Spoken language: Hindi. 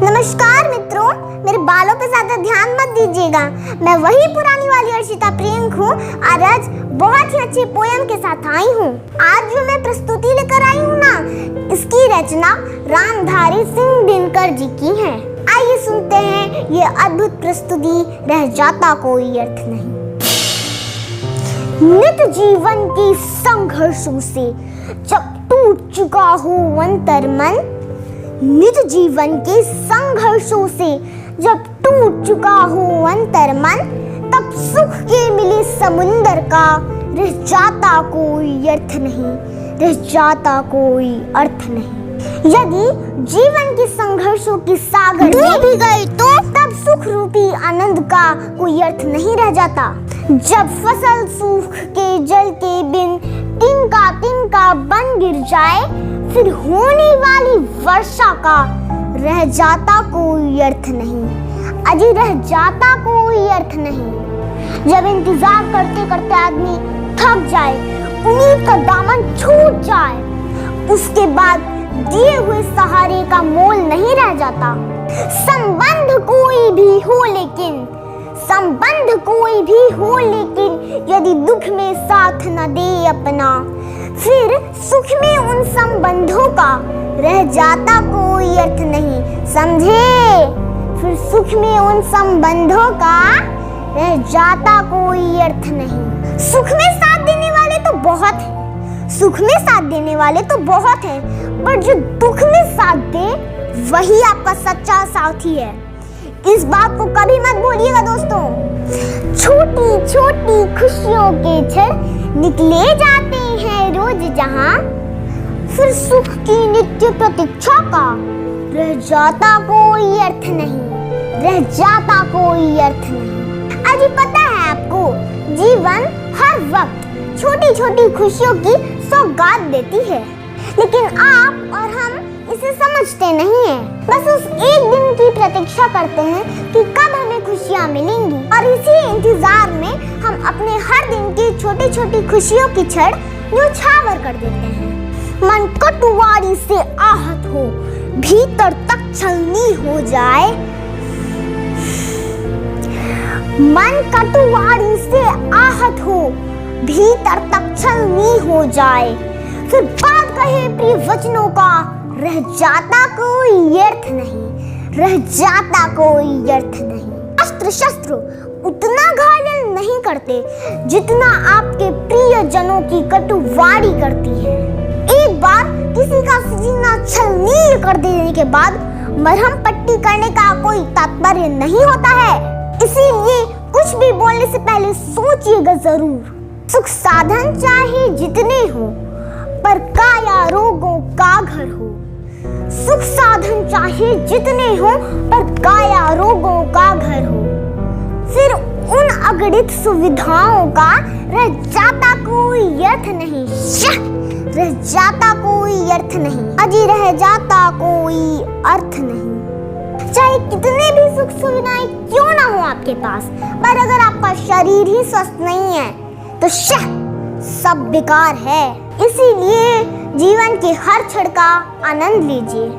नमस्कार मित्रों, मेरे बालों पे ज्यादा ध्यान मत दीजिएगा। मैं वही पुरानी वाली अर्शिता प्रियंक हूँ और आज बहुत ही अच्छे पोयम के साथ आई हूँ। आज जो मैं प्रस्तुति लेकर आई हूँ ना, इसकी रचना रामधारी सिंह दिनकर जी की है। आइए सुनते हैं ये अद्भुत प्रस्तुति, रह जाता कोई अर्थ नहीं। नित जीवन के संघर्षों से जब टूट चुका हो अंतर मन, निज जीवन के संघर्षों से जब टूट चुका हो अंतर मन, तब सुख के मिले समुंदर का रह जाता कोई अर्थ नहीं, रह जाता कोई अर्थ नहीं। यदि जीवन के संघर्षों की सागर डूब भी गए तो तब सुख रूपी आनंद का कोई अर्थ नहीं रह जाता। जब फसल सूख के जल के बिन तिनका बन गिर जाए, फिर होने वाली वर्षा का रह जाता कोई अर्थ नहीं, अजी रह जाता कोई अर्थ नहीं। जब इंतजार करते करते आदमी थक जाए, उम्मीद का दामन छूट जाए, उसके बाद दिए हुए सहारे का मोल नहीं रह जाता। संबंध कोई भी हो लेकिन, संबंध कोई भी हो लेकिन यदि दुख में साथ न दे अपना, फिर सुख में उन संबंधों का रह जाता कोई अर्थ नहीं। समझे? फिर सुख में उन संबंधों का रह जाता कोई अर्थ नहीं। सुख में साथ देने वाले तो बहुत हैं, सुख में साथ देने वाले तो बहुत हैं, पर जो दुख में साथ दे वही आपका सच्चा साथी है। इस बात को कभी मत भूलिएगा दोस्तों। छोटी छोटी खुशियों के क्षण निकले जाते हैं रोज जहां, फिर सुख की नित्य प्रतीक्षा का रह जाता कोई अर्थ नहीं, रह जाता कोई अर्थ नहीं। अजी पता है आपको, जीवन हर वक्त छोटी छोटी खुशियों की सौगात देती है, लेकिन आप और हम इसे समझते नहीं हैं। बस उस एक दिन की प्रतीक्षा करते हैं कि कब हमें खुशियाँ मिलेंगी, और इसी इंतजार में हम अपने हर दिन की छोटी छोटी खुशियों की छड़ न्योछावर कर देते हैं। मन कटुवारी से आहत हो, भीतर तक छलनी हो जाए, मन कटुवारी से आहत हो, भीतर तक छलनी हो जाए, फिर बात कहे प्रिय वचनों का रह जाता कोई अर्थ नहीं, रह जाता कोई अर्थ नहीं। अस्त्र शस्त्र उतना घायल नहीं करते जितना आपके प्रिय जनों की कटुवारी करती है। एक बार किसी का सीना छलनील कर देने के बाद मरहम पट्टी करने का कोई तात्पर्य नहीं होता है। इसीलिए कुछ भी बोलने से पहले सोचिएगा जरूर। सुख साधन चाहे जितने हो, पर काया रोगों का घर हो। सुख साधन चाहे जितने हो, पर काया रोगों का घर हो। फिर उन अगणित सुविधाओं का रह जाता कोई अर्थ नहीं, रह जाता कोई अर्थ नहीं, अजी रह जाता कोई अर्थ नहीं। चाहे कितने भी सुख सुविधाएं क्यों ना हो आपके पास, पर अगर आपका शरीर ही स्वस्थ नहीं है तो सब बेकार है। इसीलिए जीवन के हर क्षण का आनंद लीजिए।